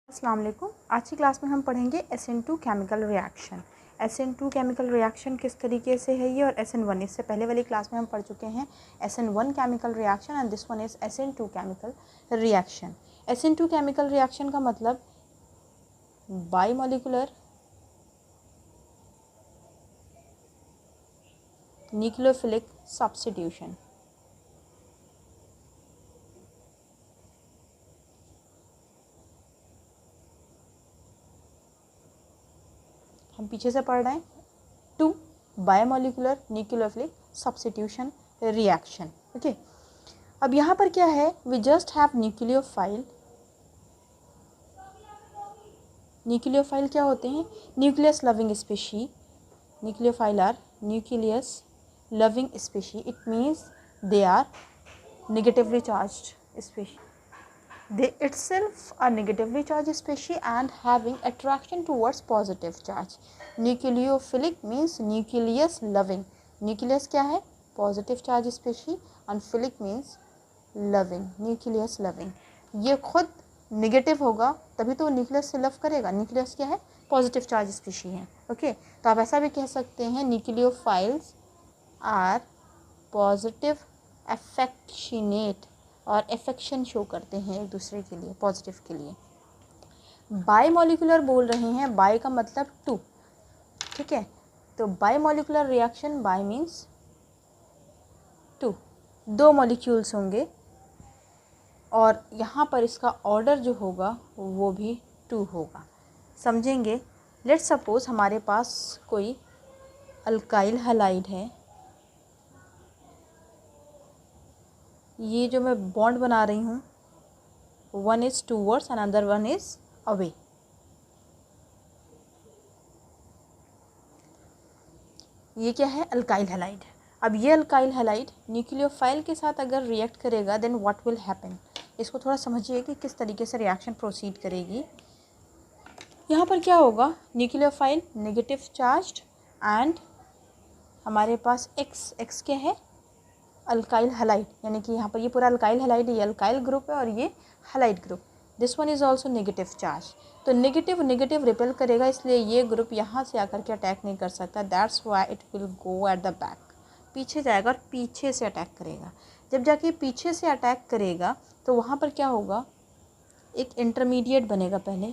अस्सलाम वालेकुम। आज की क्लास में हम पढ़ेंगे SN2 chemical reaction. SN2 chemical reaction किस तरीके से है ये, और SN1 इससे पहले वाली क्लास में हम पढ़ चुके हैं SN1 chemical reaction and this one is SN2 chemical reaction. SN2 chemical reaction का मतलब बाईमोलिकुलर न्यूक्लियोफिलिक सब्स्टिट्यूशन। हम पीछे से पढ़ रहे हैं two bimolecular nucleophilic substitution reaction. Okay, अब यहाँ पर क्या है, we just have nucleophile. Nucleophile क्या होते हैं? Nucleus loving species. Nucleophile are nucleus loving species. It means they are negatively charged species. They itself are negatively charged species and having attraction towards positive charge. Nucleophilic means nucleus loving. Nucleus क्या है? Positive charge species and philic means loving. Nucleus loving. ये खुद negative होगा तभी तो nucleus से love करेगा। Nucleus क्या है? पॉजिटिव चार्ज स्पीशी है। ओके, तो आप ऐसा भी कह सकते हैं न्यूक्लियोफाइल्स आर पॉजिटिव अफेक्शनेट, और अफेक्शन शो करते हैं एक दूसरे के लिए, पॉजिटिव के लिए। बाईमोलिकुलर बोल रहे हैं, बाई का मतलब टू, ठीक है। तो bimolecular reaction, bi means two, दो मॉलिक्यूल्स होंगे और यहाँ पर इसका ऑर्डर जो होगा वो भी टू होगा। समझेंगे। लेट्स सपोज हमारे पास कोई अल्काइल हैलाइड है। ये जो मैं बॉन्ड बना रही हूँ, one is towards and other one is away. ये क्या है? Alkyl halide. अब ये अल्काइल हैलाइड न्यूक्लियोफाइल के साथ अगर रिएक्ट करेगा देन व्हाट विल हैपन। इसको थोड़ा समझिए कि किस तरीके से रिएक्शन प्रोसीड करेगी। यहाँ पर क्या होगा? न्यूक्लियोफाइल नेगेटिव चार्ज्ड एंड हमारे पास एक्स क्या है? अल्काइल हैलाइड, यानी कि यहाँ पर ये पूरा अल्काइल हैलाइड, ये अल्काइल ग्रुप है और ये halide group. This one is also negative charge. तो नेगेटिव नेगेटिव रिपेल करेगा, इसलिए ये ग्रुप यहाँ से आकर के अटैक नहीं कर सकता। That's why it will go at the back, पीछे जाएगा और पीछे से अटैक करेगा। जब जाके पीछे से अटैक करेगा तो वहाँ पर क्या होगा? एक इंटरमीडिएट बनेगा। पहले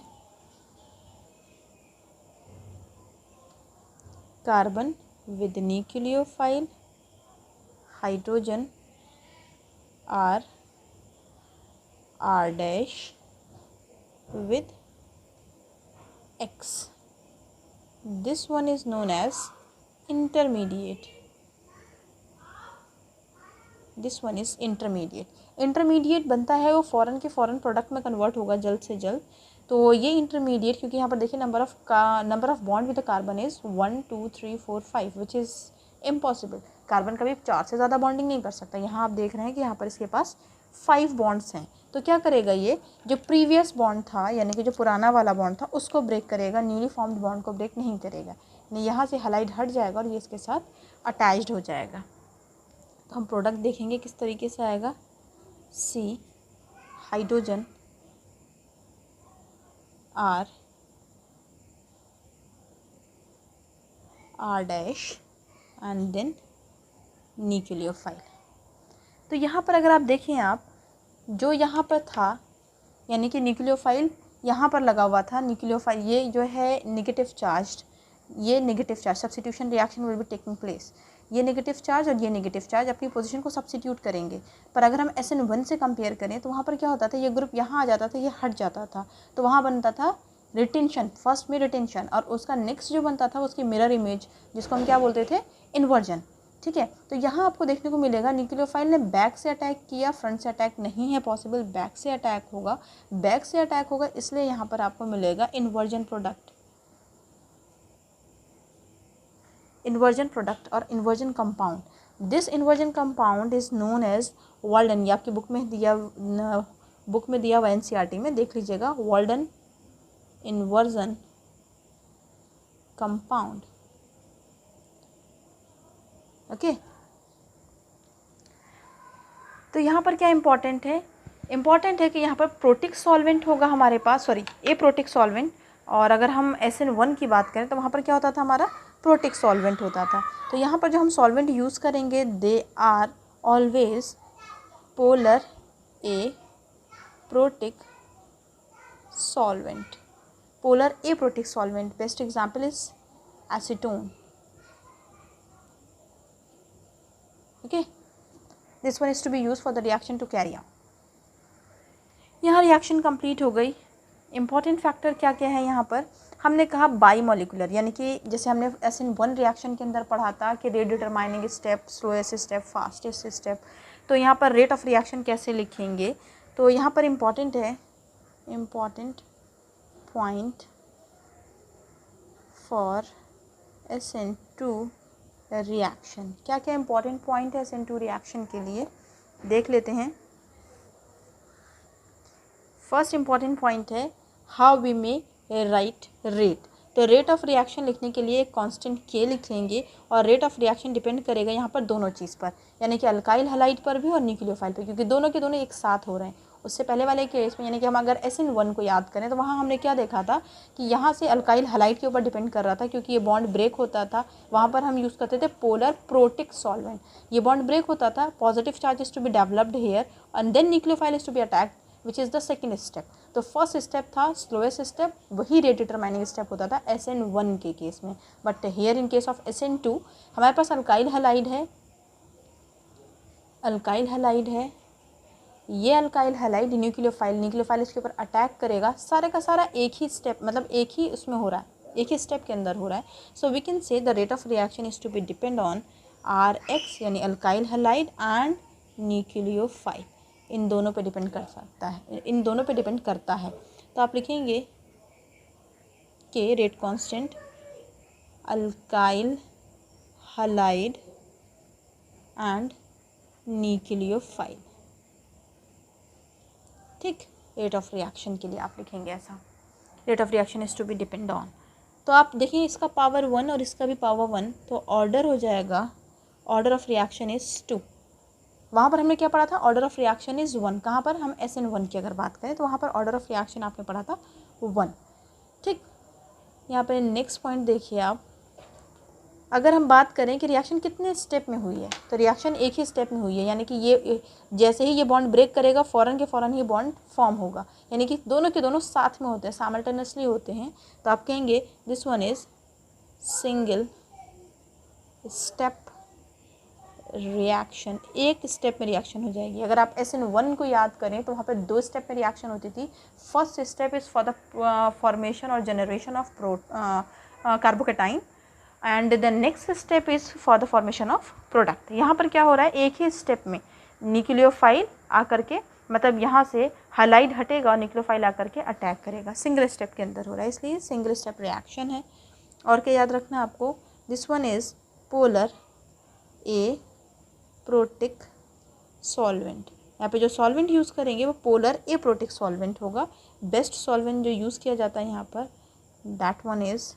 carbon with nucleophile hydrogen R dash with X. This one is known as intermediate. This one is intermediate. Intermediate बनता है वो फ़ौरन के फ़ौरन प्रोडक्ट में कन्वर्ट होगा जल्द से जल्द। तो ये इंटरमीडिएट, क्योंकि यहाँ पर देखिए number of bond with the carbon is 1 2 3 4 5 which is impossible. Carbon कभी 4 से ज़्यादा बॉन्डिंग नहीं कर सकता। यहाँ आप देख रहे हैं कि यहाँ पर इसके पास 5 बॉन्ड्स हैं। तो क्या करेगा? ये जो प्रीवियस बॉन्ड था, यानी कि जो पुराना वाला बॉन्ड था, उसको ब्रेक करेगा, न्यूली फॉर्म्ड बॉन्ड को ब्रेक नहीं करेगा। यहाँ से हैलाइड हट जाएगा और ये इसके साथ अटैच्ड हो जाएगा। तो हम प्रोडक्ट देखेंगे किस तरीके से आएगा। C hydrogen R dash and then nucleophile. तो यहाँ पर अगर आप देखें, आप जो यहाँ पर था, यानी कि न्यूक्लियोफाइल यहाँ पर लगा हुआ था। न्यूक्लियोफाइल ये जो है नेगेटिव चार्ज, ये negative charge, substitution reaction will be taking place. ये नेगेटिव चार्ज और ये नेगेटिव चार्ज अपनी पोजीशन को सब्स्टिट्यूट करेंगे। पर अगर हम SN1 से कंपेयर करें तो वहाँ पर क्या होता था? ये ग्रुप यहाँ आ जाता था, ये हट जाता था, तो वहाँ बनता था रिटेंशन, फर्स्ट में रिटेंशन, और उसका नेक्स्ट जो बनता था उसकी मिरर इमेज, जिसको हम क्या बोलते थे? इन्वर्जन। ठीक है, तो यहाँ आपको देखने को मिलेगा न्यूक्लियोफाइल ने बैक से अटैक किया, फ्रंट से अटैक नहीं है पॉसिबल, बैक से अटैक होगा। बैक से अटैक होगा, इसलिए यहाँ पर आपको मिलेगा इन्वर्जन प्रोडक्ट, इन्वर्जन प्रोडक्ट और inversion compound. This inversion compound is known as Walden. ये आपकी बुक में दिया हुआ NCERT में देख लीजिएगा, वाल्डन इन्वर्जन कंपाउंड। ओके, तो यहाँ पर क्या इंपॉर्टेंट है? इम्पॉर्टेंट है कि यहाँ पर प्रोटिक सॉल्वेंट होगा हमारे पास, सॉरी ए प्रोटिक सॉल्वेंट, और अगर हम SN1 की बात करें तो वहाँ पर क्या होता था, हमारा प्रोटिक सॉल्वेंट होता था। तो यहाँ पर जो हम सॉल्वेंट यूज़ करेंगे they are always polar a protic solvent, polar a protic solvent. Best example is acetone. Okay, this one is to be use for the reaction to carry on. यहाँ reaction complete हो गई। Important factor क्या क्या है यहाँ पर, हमने कहा बाई मॉलिकुलर, यानी कि जैसे हमने SN1 रिएक्शन के अंदर पढ़ा था कि rate determining step, slowest step, fastest step. तो यहाँ पर रेट ऑफ रिएक्शन कैसे लिखेंगे, तो यहाँ पर इम्पॉर्टेंट है, important point for SN2 reaction. क्या क्या इंपॉर्टेंट पॉइंट है SN2 रिएक्शन के लिए, देख लेते हैं। फर्स्ट इंपॉर्टेंट पॉइंट है how we may write rate. तो रेट ऑफ रिएक्शन लिखने के लिए एक कांस्टेंट K लिखेंगे, और रेट ऑफ रिएक्शन डिपेंड करेगा यहाँ पर दोनों चीज़ पर, यानी कि अल्काइल हैलाइड पर भी और न्यूक्लियोफाइल पर, क्योंकि दोनों के दोनों एक साथ हो रहे हैं। उससे पहले वाले केस में, यानी कि हम अगर SN1 को याद करें तो वहाँ हमने क्या देखा था कि यहाँ से अल्काइल हैलाइड के ऊपर डिपेंड कर रहा था, क्योंकि ये बॉन्ड ब्रेक होता था। वहाँ पर हम यूज़ करते थे पोलर प्रोटिक सॉल्वेंट। ये बॉन्ड ब्रेक होता था, positive charge is to be developed here and then nucleophile is to be attacked, which is the second step. तो फर्स्ट स्टेप था स्लोएस्ट स्टेप, वही रेट डिटरमाइनिंग स्टेप होता था SN1 के case में। But here in case of SN2 हमारे पास alkyl halide है, अल्काइल हैलाइड है, ये अल्काइल हैलाइड न्यूक्लियोफाइल इसके ऊपर अटैक करेगा। सारे का सारा एक ही स्टेप, मतलब एक ही उसमें हो रहा है, एक ही स्टेप के अंदर हो रहा है। So we can say the rate of reaction is to be depend on RH, यानी अल्काइल हैलाइड एंड न्यूक्लियोफाइल। इन दोनों पे डिपेंड कर सकता है, इन दोनों पे डिपेंड करता है। तो आप लिखेंगे के rate constant alkyl halide and nucleophile. ठीक, रेट ऑफ रिएक्शन के लिए आप लिखेंगे ऐसा, rate of reaction is to be depend on. तो आप देखिए इसका पावर 1 और इसका भी पावर 1, तो ऑर्डर हो जाएगा, ऑर्डर ऑफ रिएक्शन इज 2। वहाँ पर हमने क्या पढ़ा था, ऑर्डर ऑफ रिएक्शन इज़ 1। कहाँ पर, हम SN1 की अगर बात करें तो वहाँ पर ऑर्डर ऑफ रिएक्शन आपने पढ़ा था 1। ठीक, यहाँ पर नेक्स्ट पॉइंट देखिए आप, अगर हम बात करें कि रिएक्शन कितने स्टेप में हुई है, तो रिएक्शन एक ही स्टेप में हुई है, यानी कि ये जैसे ही ये बॉन्ड ब्रेक करेगा फ़ौरन के फ़ौरन ही बॉन्ड फॉर्म होगा, यानी कि दोनों के दोनों साथ में होते हैं, साइमल्टेनियसली होते हैं। तो आप कहेंगे this one is single step reaction, एक स्टेप में रिएक्शन हो जाएगी। अगर आप SN1 को याद करें तो वहाँ पर 2 स्टेप में रिएक्शन होती थी। First step is for the formation और generation of carbocation and the next step is for the formation of product. यहाँ पर क्या हो रहा है, एक ही स्टेप में न्यूक्लियोफाइल आकर के, मतलब यहाँ से हैलाइड हटेगा और न्यूक्लियोफाइल आकर के अटैक करेगा, सिंगल स्टेप के अंदर हो रहा है, इसलिए सिंगल स्टेप रिएक्शन है। और क्या याद रखना आपको, this one is polar a protic solvent. यहाँ पे जो सॉल्वेंट यूज़ करेंगे वो पोलर ए प्रोटिक सॉल्वेंट होगा। बेस्ट सॉल्वेंट जो यूज़ किया जाता है यहाँ पर, दैट वन इज़,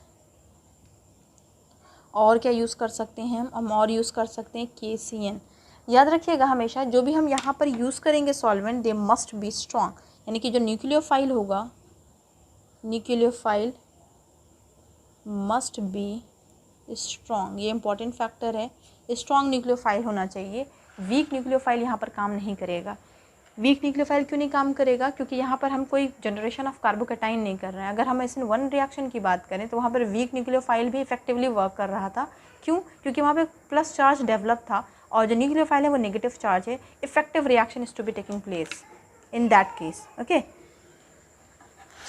और क्या यूज़ कर सकते हैं हम और यूज़ कर सकते हैं KCN। याद रखिएगा हमेशा जो भी हम यहाँ पर यूज़ करेंगे solvent, they must be strong, यानी कि जो न्यूक्लियोफाइल होगा, न्यूक्लियोफाइल मस्ट बी स्ट्रॉन्ग। ये इंपॉर्टेंट फैक्टर है, स्ट्रॉन्ग न्यूक्लियोफाइल होना चाहिए। वीक न्यूक्लियोफाइल यहाँ पर काम नहीं करेगा। वीक न्यूक्लियोफाइल क्यों नहीं काम करेगा, क्योंकि यहाँ पर हम कोई जनरेशन ऑफ कार्बोकेटाइन नहीं कर रहे हैं। अगर हम SN1 रिएक्शन की बात करें तो वहाँ पर वीक न्यूक्लियोफाइल भी इफेक्टिवली वर्क कर रहा था। क्यों, क्योंकि वहाँ पे प्लस चार्ज डेवलप था और जो न्यूक्लियोफाइल है वो नेगेटिव चार्ज है। Effective reaction is to be taking place in that case. Okay,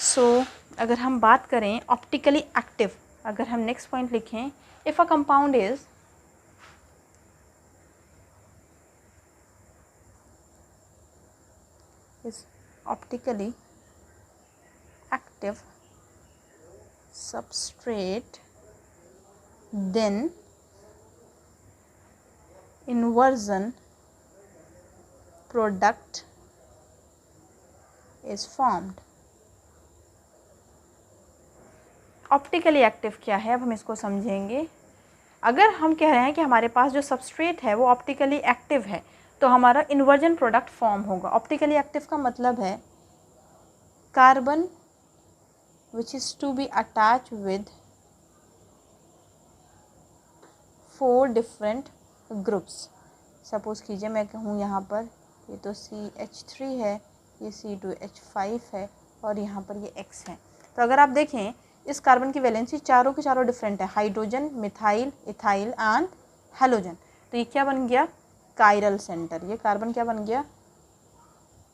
so अगर हम बात करें ऑप्टिकली एक्टिव, अगर हम नेक्स्ट पॉइंट लिखें, if a compound is optically active substrate, then inversion product is formed। Optically active क्या है, अब हम इसको समझेंगे। अगर हम कह रहे हैं कि हमारे पास जो सबस्ट्रेट है वो ऑप्टिकली एक्टिव है, तो हमारा इन्वर्जन प्रोडक्ट फॉर्म होगा। ऑप्टिकली एक्टिव का मतलब है carbon which is to be attach with 4 different groups. Suppose कीजिए मैं कहूँ यहाँ पर ये तो CH3 है, ये C2H5 है और यहाँ पर ये X है। तो अगर आप देखें इस कार्बन की वैलेंसी चारों के चारों डिफरेंट है, hydrogen, methyl, ethyl and halogen. तो ये क्या बन गया? Chiral centre. ये कार्बन क्या बन गया?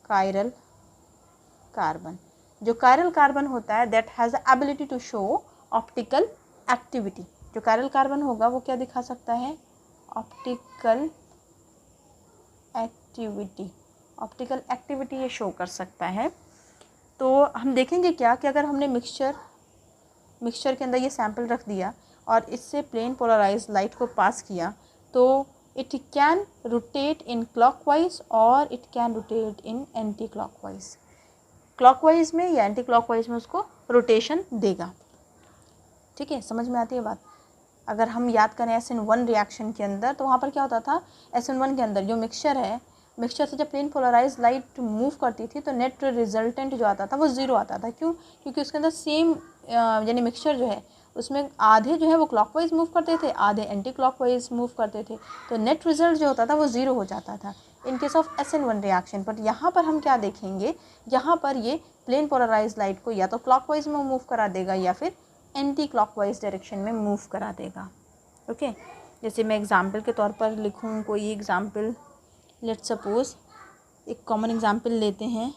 Chiral carbon. जो कायरल कार्बन होता है that has the ability to show optical activity. जो कायरल कार्बन होगा वो क्या दिखा सकता है? Optical activity. ऑप्टिकल एक्टिविटी ये शो कर सकता है। तो हम देखेंगे क्या कि अगर हमने मिक्सचर के अंदर ये सैंपल रख दिया और इससे प्लेन पोलराइज लाइट को पास किया तो it can rotate in clockwise और it can rotate in anti clockwise. Clockwise में या एंटी क्लॉकवाइज में उसको रोटेशन देगा। ठीक है, समझ में आती है बात? अगर हम याद करें SN1 रिएक्शन के अंदर तो वहाँ पर क्या होता था? SN1 के अंदर जो मिक्सचर है, मिक्सचर से जब प्लेन पोलराइज लाइट मूव करती थी तो नेट रिजल्टेंट जो आता था वो ज़ीरो आता था। क्यों? क्योंकि उसके अंदर सेम यानी मिक्सचर जो है उसमें आधे जो है वो क्लॉकवाइज मूव करते थे, आधे एंटी क्लॉकवाइज मूव करते थे, तो नेट रिजल्ट जो होता था वो ज़ीरो हो जाता था इन केस ऑफ SN1 रिएक्शन। पर यहाँ पर हम क्या देखेंगे? यहाँ पर ये प्लेन पोलराइज लाइट को या तो क्लॉकवाइज में मूव करा देगा या फिर एंटी क्लॉकवाइज डायरेक्शन में मूव करा देगा। ओके, जैसे मैं एग्जाम्पल के तौर पर लिखूँ कोई एग्जाम्पल, लेट सपोज एक कॉमन एग्जाम्पल लेते हैं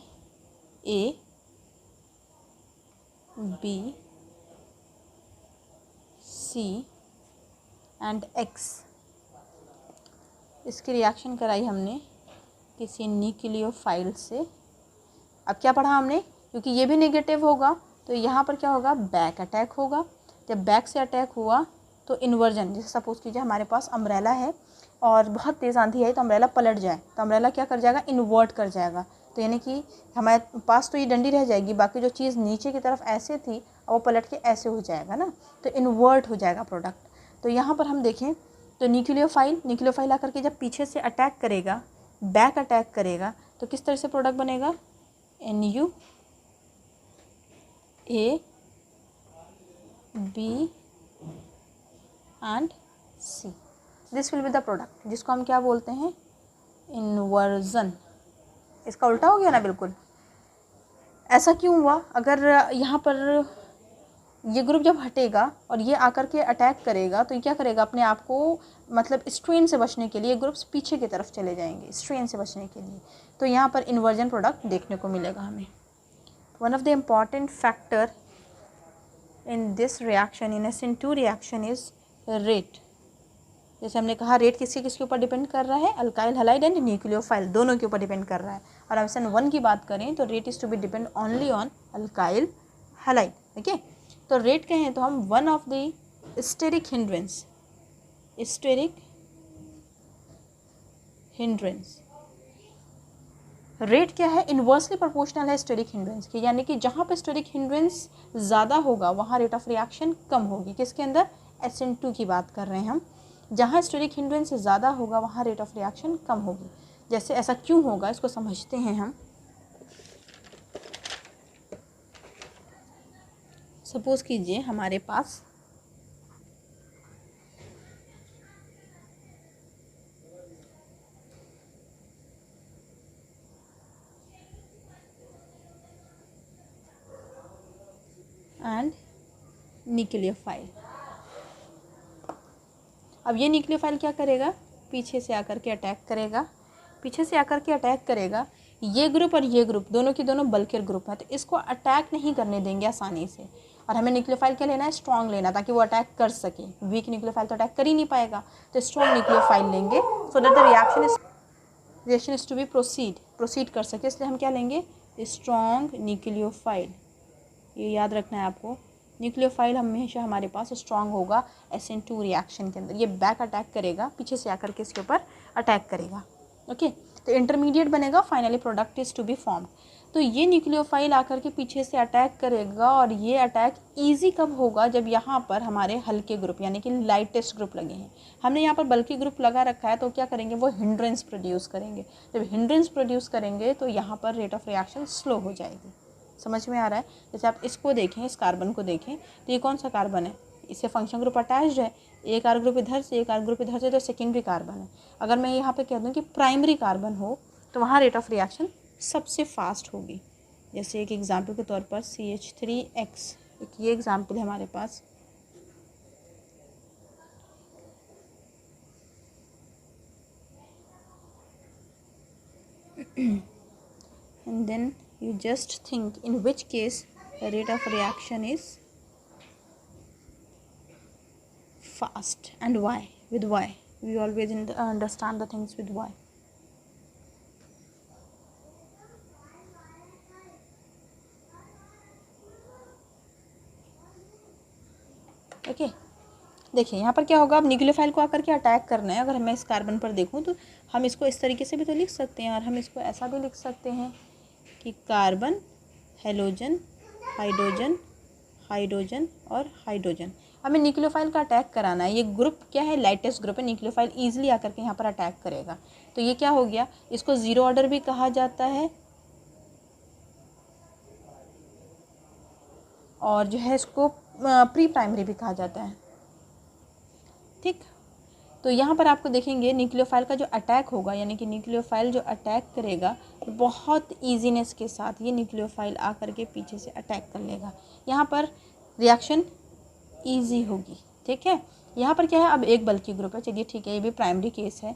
A, B, C and X। इसकी रिएक्शन कराई हमने किसी न्यूक्लियोफाइल से। अब क्या पढ़ा हमने? क्योंकि ये भी नेगेटिव होगा तो यहाँ पर क्या होगा? बैक अटैक होगा। जब बैक से अटैक हुआ तो इन्वर्जन, जैसे सपोज कीजिए हमारे पास अम्ब्रेला है और बहुत तेज़ आंधी आई तो अम्ब्रेला पलट जाए तो अम्ब्रेला क्या कर जाएगा? इन्वर्ट कर जाएगा। तो यानी कि हमारे पास तो ये डंडी रह जाएगी, बाकी जो चीज़ नीचे की तरफ ऐसे थी वो पलट के ऐसे हो जाएगा ना, तो इन्वर्ट हो जाएगा प्रोडक्ट। तो यहाँ पर हम देखें तो न्यूक्लियोफाइल आकर के जब पीछे से अटैक करेगा, बैक अटैक करेगा, तो किस तरह से प्रोडक्ट बनेगा? NuAB and C। This will be the product, जिसको हम क्या बोलते हैं? इन्वर्जन। इसका उल्टा हो गया ना बिल्कुल। ऐसा क्यों हुआ? अगर यहाँ पर ये ग्रुप जब हटेगा और ये आकर के अटैक करेगा तो ये क्या करेगा? अपने आप को मतलब स्ट्रेन से बचने के लिए ग्रुप्स पीछे की तरफ चले जाएंगे, स्ट्रेन से बचने के लिए। तो यहाँ पर इन्वर्जन प्रोडक्ट देखने को मिलेगा हमें। One of the important factor in this reaction, in SN2 reaction is rate. जैसे हमने कहा रेट किसके ऊपर डिपेंड कर रहा है? अल्काइल हैलाइड एंड न्यूक्लियोफाइल दोनों के ऊपर डिपेंड कर रहा है। और अब SN1 की बात करें तो rate is to be depend only on alkyl halide. Okay, तो रेट कहें तो हम one of the steric hindrance. Rate क्या है? इन्वर्सली प्रोपोर्शनल है स्टेरिक हिंड्रेंस की, यानी कि जहाँ पे स्टेरिक हिंड्रेंस ज़्यादा होगा वहाँ रेट ऑफ रिएक्शन कम होगी। किसके अंदर? SN2 की बात कर रहे हैं हम। जहाँ स्टेरिक हिंड्रेंस ज़्यादा होगा वहाँ रेट ऑफ रिएक्शन कम होगी। जैसे ऐसा क्यों होगा इसको समझते हैं हम। सपोज कीजिए हमारे पास एंड न्यूक्लियोफाइल। अब ये न्यूक्लियोफाइल क्या करेगा? पीछे से आकर के अटैक करेगा। ये ग्रुप और ये ग्रुप दोनों की दोनों बल्कियर ग्रुप है, तो इसको अटैक नहीं करने देंगे आसानी से। और हमें न्यूक्लियोफाइल क्या लेना है? स्ट्रॉन्ग लेना, ताकि वो अटैक कर सके। वीक न्यूक्लियोफाइल तो अटैक कर ही नहीं पाएगा, तो स्ट्रॉन्ग न्यूक्लियोफाइल लेंगे so that the reaction is to be proceed कर सके। इसलिए हम क्या लेंगे? Strong nucleophile. ये याद रखना है आपको, न्यूक्लियोफाइल हमेशा हमारे पास स्ट्रॉन्ग होगा SN2 रिएक्शन के अंदर। ये बैक अटैक करेगा, पीछे से आकर के इसके ऊपर अटैक करेगा। ओके, तो इंटरमीडिएट बनेगा, finally product is to be formed. तो ये न्यूक्लियोफाइल आकर के पीछे से अटैक करेगा, और ये अटैक इजी कब होगा, जब यहाँ पर हमारे हल्के ग्रुप यानी कि लाइटेस्ट ग्रुप लगे हैं। हमने यहाँ पर बल्कि ग्रुप लगा रखा है, तो क्या करेंगे, वो हिंड्रेंस प्रोड्यूस करेंगे। जब हिंड्रेंस प्रोड्यूस करेंगे तो यहाँ पर रेट ऑफ रिएक्शन स्लो हो जाएगी। समझ में आ रहा है? जैसे आप इसको देखें, इस कार्बन को देखें, तो ये कौन सा कार्बन है, इससे फंक्शन ग्रुप अटैच्ड है, एक आर ग्रुप इधर से, एक आर ग्रुप इधर से, तो सेकेंडरी कार्बन है। अगर मैं यहाँ पे कह दूँ कि प्राइमरी कार्बन हो, तो वहाँ रेट ऑफ रिएक्शन सबसे फास्ट होगी। जैसे एक एग्जाम्पल के तौर पर CH3X, एक ये एग्जाम्पल है हमारे पास। And then you just think in which case the rate of reaction is fast and why. With why we always understand the things with why. Okay देखिए यहाँ पर क्या होगा, अब न्यूक्लियोफाइल को आकर के अटैक करना है। अगर मैं इस कार्बन पर देखूँ तो हम इसको इस तरीके से भी तो लिख सकते हैं, और हम इसको ऐसा भी लिख सकते हैं कि कार्बन, हेलोजन, हाइड्रोजन, हाइड्रोजन और हाइड्रोजन। हमें न्यूक्लियोफाइल का अटैक कराना है। ये ग्रुप क्या है, लाइटेस्ट ग्रुप है, न्यूक्लियोफाइल ईजिली आकर के यहाँ पर अटैक करेगा। तो ये क्या हो गया, इसको जीरो ऑर्डर भी कहा जाता है, और जो है इसको प्री प्राइमरी भी कहा जाता है। ठीक, तो यहाँ पर आपको देखेंगे न्यूक्लियोफाइल का जो अटैक होगा, यानी कि न्यूक्लियोफाइल जो अटैक करेगा बहुत ईजीनेस के साथ ये न्यूक्लियोफाइल आकर के पीछे से अटैक कर लेगा। यहाँ पर रिएक्शन ईजी होगी। ठीक है, यहाँ पर क्या है, अब एक बल्कि ग्रुप है, चलिए ठीक है, ये भी प्राइमरी केस है,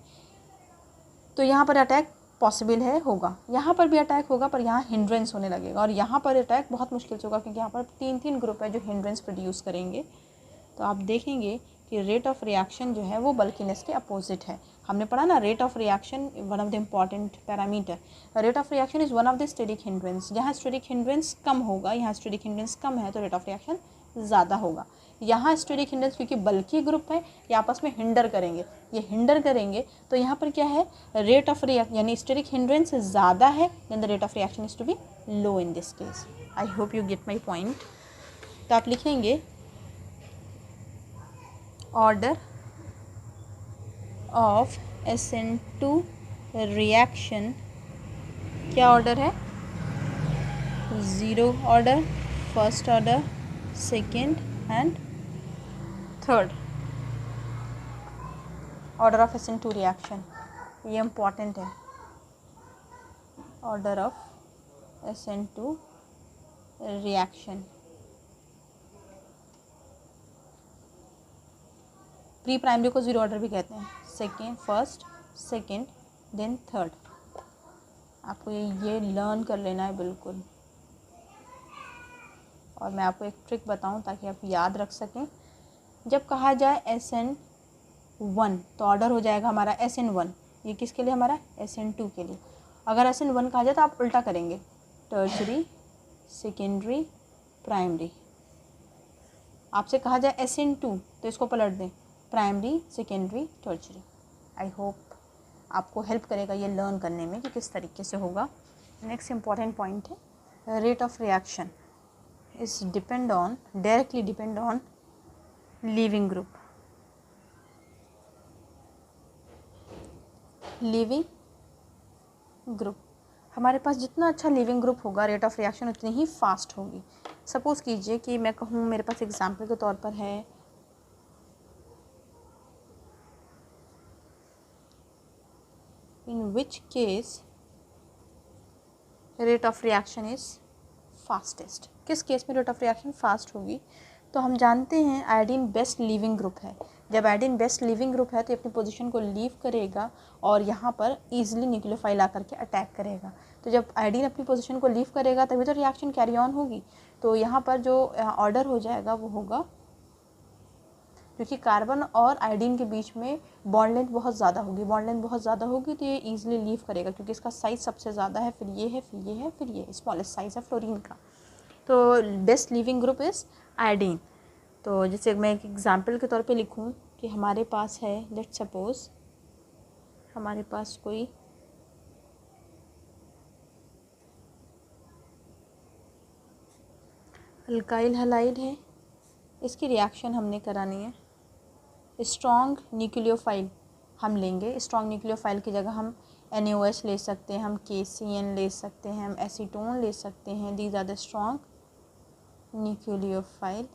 तो यहाँ पर अटैक पॉसिबल है, होगा। यहाँ पर भी अटैक होगा, पर यहाँ हिंड्रेंस होने लगेगा, और यहाँ पर अटैक बहुत मुश्किल से होगा, क्योंकि यहाँ पर तीन ग्रुप है जो हिंड्रेंस प्रोड्यूस करेंगे। तो आप देखेंगे कि रेट ऑफ रिएक्शन जो है वो बल्कीनेस के अपोजिट है। हमने पढ़ा ना, rate of reaction one of the important parameter. Rate of reaction is one of the steric hindrance. जहाँ स्टेरिक हिंड्रेंस कम होगा, यहाँ स्टेरिक हिंड्रेंस कम है, तो रेट ऑफ रिएक्शन ज़्यादा होगा। यहाँ स्टेरिक हिंड्रेंस क्योंकि बल्कि ग्रुप है, ये आपस में हिंडर करेंगे, ये हिंडर करेंगे, तो यहाँ पर क्या है, रेट ऑफ रिएक्शन यानी स्टेरिक हिंड्रेंस ज़्यादा है, then the rate of reaction is to be low in this case. I hope you get my point. तो आप लिखेंगे ऑर्डर ऑफ SN2 रिएक्शन, क्या ऑर्डर है, zero order, first order, second and third order of SN2 reaction. ये important है, order of SN2 reaction. Pre primary को zero order भी कहते हैं, second, first, second, then third. आपको ये लर्न कर लेना है बिल्कुल। और मैं आपको एक ट्रिक बताऊं ताकि आप याद रख सकें। जब कहा जाए SN1 तो ऑर्डर हो जाएगा हमारा SN1। ये किसके लिए, हमारा SN2 के लिए। अगर SN1 कहा जाए तो आप उल्टा करेंगे, टर्शरी, सेकेंडरी, प्राइमरी। आपसे कहा जाए SN2 तो इसको पलट दें, primary, secondary, tertiary. I hope आपको हेल्प करेगा ये लर्न करने में कि किस तरीके से होगा। नेक्स्ट इम्पॉर्टेंट पॉइंट है, rate of reaction is directly depend on leaving group. Leaving group, हमारे पास जितना अच्छा लीविंग ग्रुप होगा, रेट ऑफ रिएक्शन उतनी ही फास्ट होगी। सपोज़ कीजिए कि मैं कहूँ, मेरे पास एग्जाम्पल के तौर पर है in which case rate of reaction is fastest। किस केस में रेट ऑफ रिएक्शन फास्ट होगी, तो हम जानते हैं आयोडीन बेस्ट लीविंग ग्रुप है। जब आयोडीन बेस्ट लीविंग ग्रुप है तो ये अपनी पोजीशन को लीव करेगा और यहाँ पर ईजिली न्यूक्लियोफाइल आकर के अटैक करेगा। तो जब आयोडीन अपनी पोजीशन को लीव करेगा तभी तो रिएक्शन कैरी ऑन होगी। तो यहाँ पर जो ऑर्डर हो जाएगा वो होगा, क्योंकि कार्बन और आयोडीन के बीच में बॉन्ड लेंथ बहुत ज़्यादा होगी, तो ये ईजिली लीव करेगा, क्योंकि इसका साइज़ सबसे ज़्यादा है, फिर ये है, फिर ये है, फिर ये स्मॉलेस्ट साइज़ है फ्लोरीन का। तो best leaving group is iodine. तो जैसे मैं एक एग्जांपल के तौर पे लिखूं कि हमारे पास है, लेट्स सपोज हमारे पास कोई अल्काइल हैलाइड है, इसकी रिएक्शन हमने करानी है। स्ट्रॉन्ग न्यूक्लियोफाइल हम लेंगे, स्ट्रॉन्ग न्यूक्लियोफाइल की जगह हम NaOH ले सकते हैं, हम KCN ले सकते हैं, हम एसीटोन ले सकते हैं। These are the strong nucleophile.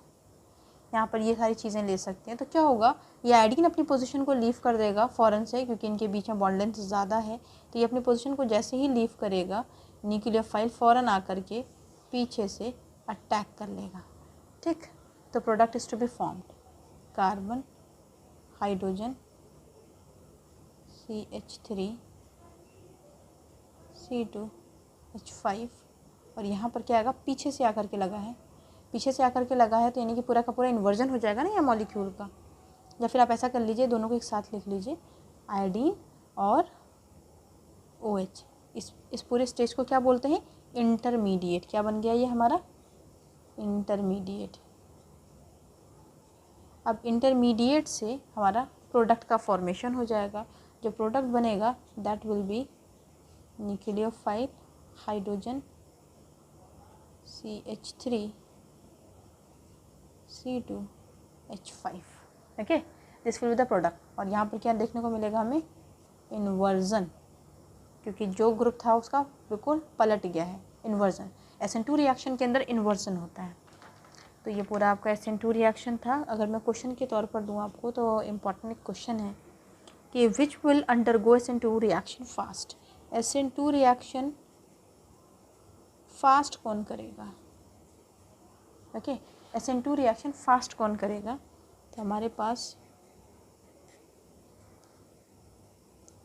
यहाँ पर ये सारी चीज़ें ले सकते हैं। तो क्या होगा, ये आयोडीन अपनी पोजीशन को लीव कर देगा फ़ौरन से, क्योंकि इनके बीच में बॉन्ड लेंथ ज़्यादा है। तो ये अपनी पोजीशन को जैसे ही लीव करेगा, न्यूक्लियोफाइल फ़ौरन आकर के पीछे से अटैक कर लेगा। ठीक, तो product is to be formed carbon, hydrogen, CH3, C2H5, और यहाँ पर क्या आएगा, पीछे से आकर के लगा है। पीछे से आकर के लगा है तो यानी कि पूरा का पूरा इन्वर्जन हो जाएगा ना ये मॉलिक्यूल का। या फिर आप ऐसा कर लीजिए, दोनों को एक साथ लिख लीजिए, आयोडीन और OH। इस पूरे स्टेज को क्या बोलते हैं, इंटरमीडिएट। क्या बन गया ये हमारा, इंटरमीडिएट। अब इंटरमीडिएट से हमारा प्रोडक्ट का फॉर्मेशन हो जाएगा। जो प्रोडक्ट बनेगा that will be nucleophile, hydrogen, CH3, C2H5। Okay, this will be the product. और यहाँ पर क्या देखने को मिलेगा हमें, इन्वर्जन, क्योंकि जो ग्रुप था उसका बिल्कुल पलट गया है, इन्वर्जन। SN2 रिएक्शन के अंदर इन्वर्जन होता है। तो ये पूरा आपका SN2 रिएक्शन था। अगर मैं क्वेश्चन के तौर पर दूँ आपको तो इम्पॉर्टेंट क्वेश्चन है कि which will undergo SN2 reaction fast. SN2 reaction fast कौन करेगा, ओके, SN2 रिएक्शन फास्ट कौन करेगा। तो हमारे पास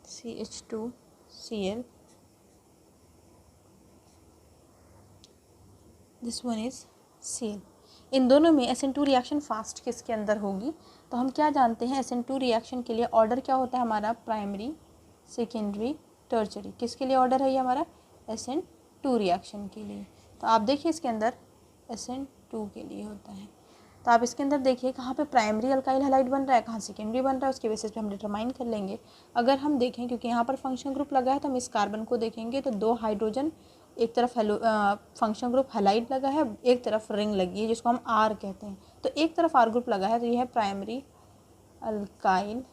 CH2Cl, this one is Cl। इन दोनों में SN2 रिएक्शन फास्ट किसके अंदर होगी। तो हम क्या जानते हैं, SN2 रिएक्शन के लिए ऑर्डर क्या होता है हमारा, प्राइमरी, सेकेंडरी, टर्चरी। किसके लिए ऑर्डर है ये हमारा, SN2 रिएक्शन के लिए। तो आप देखिए इसके अंदर SN2 के लिए होता है। तो आप इसके अंदर देखिए कहाँ पे प्राइमरी अल्काइल हैलाइड बन रहा है, कहाँ सेकेंडरी बन रहा है, उसके बेसिस पे हम डिटरमाइन कर लेंगे। अगर हम देखें, क्योंकि यहाँ पर फंक्शन ग्रुप लगा है, तो हम इस कार्बन को देखेंगे तो 2 हाइड्रोजन, एक तरफ फंक्शन ग्रुप हैलाइड लगा है, एक तरफ रिंग लगी है जिसको हम R कहते हैं। तो एक तरफ R ग्रुप लगा है, तो यह है प्राइमरी अल्काइल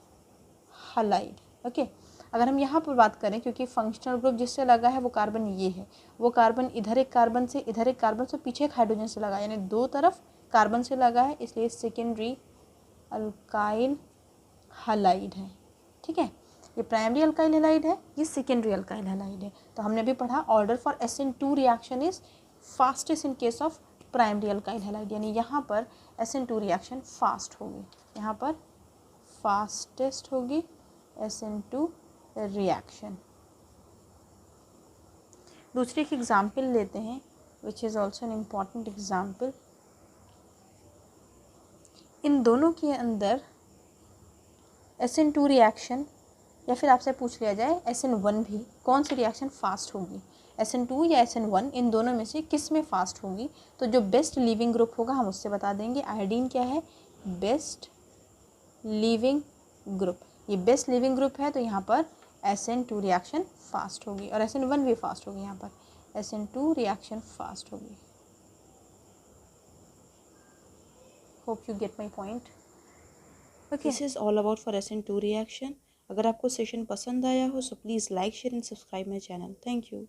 हैलाइड। ओके, अगर हम यहाँ पर बात करें, क्योंकि फंक्शनल ग्रुप जिससे लगा है वो कार्बन ये है, वो कार्बन इधर एक कार्बन से, इधर एक कार्बन से, पीछे एक हाइड्रोजन से लगा है, यानी दो तरफ कार्बन से लगा है, इसलिए सेकेंडरी अल्काइल हैलाइड है। ठीक है, ये प्राइमरी अल्काइल हैलाइड है, ये सेकेंडरी अल्काइल हैलाइड है। तो हमने भी पढ़ा order for SN2 reaction is fastest in case of primary alkyl halide, यानी यहाँ पर SN2 रिएक्शन फास्ट होगी, यहाँ पर फास्टेस्ट होगी SN2 रिएक्शन। दूसरी एक एग्जाम्पल लेते हैं which is also an important example. इन दोनों के अंदर SN2 रिएक्शन, या फिर आपसे पूछ लिया जाए SN1 भी, कौन सी रिएक्शन फास्ट होगी, SN2 या SN1, इन दोनों में से किस में फास्ट होगी। तो जो बेस्ट लीविंग ग्रुप होगा हम उससे बता देंगे। आयोडीन क्या है, बेस्ट लीविंग ग्रुप, ये बेस्ट लीविंग ग्रुप है, तो यहाँ पर SN2 रिएक्शन फास्ट होगी, और SN1 भी फास्ट होगी, यहाँ पर SN2 रिएक्शन फास्ट होगी। Hope you get my point. Okay, this is all about for SN2 reaction. अगर आपको सेशन पसंद आया हो so please like, share and subscribe my channel. Thank you.